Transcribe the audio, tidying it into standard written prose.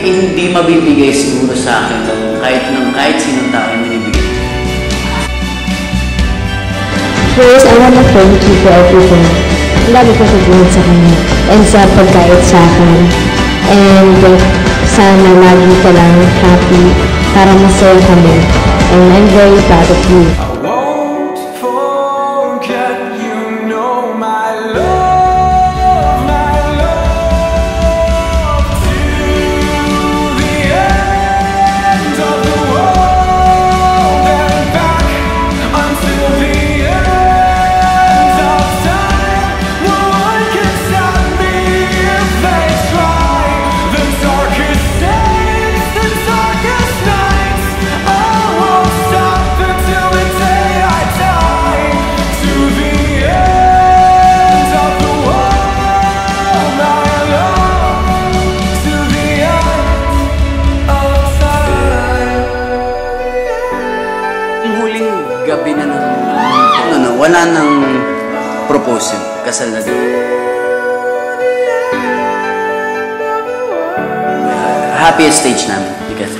hindi mabibigay siguro sa akin kahit sinong tao yung binibigay. First, I wanna thank you for everything. Lagi ko sabihin sa kanya. And sa pagkait sa akin. And sana lagi ka lang happy para masaya kami. And I'm very proud of you. I won't forget, you know, my love to the end of the world and back until the end of time. No one can stop me if they try. The darkest days, the darkest nights, I won't stop until the day I die. To the end of the world, my love, to the end of time. Yung huling gabi na wala nang proposal, kasal na din. Happiest stage namin, because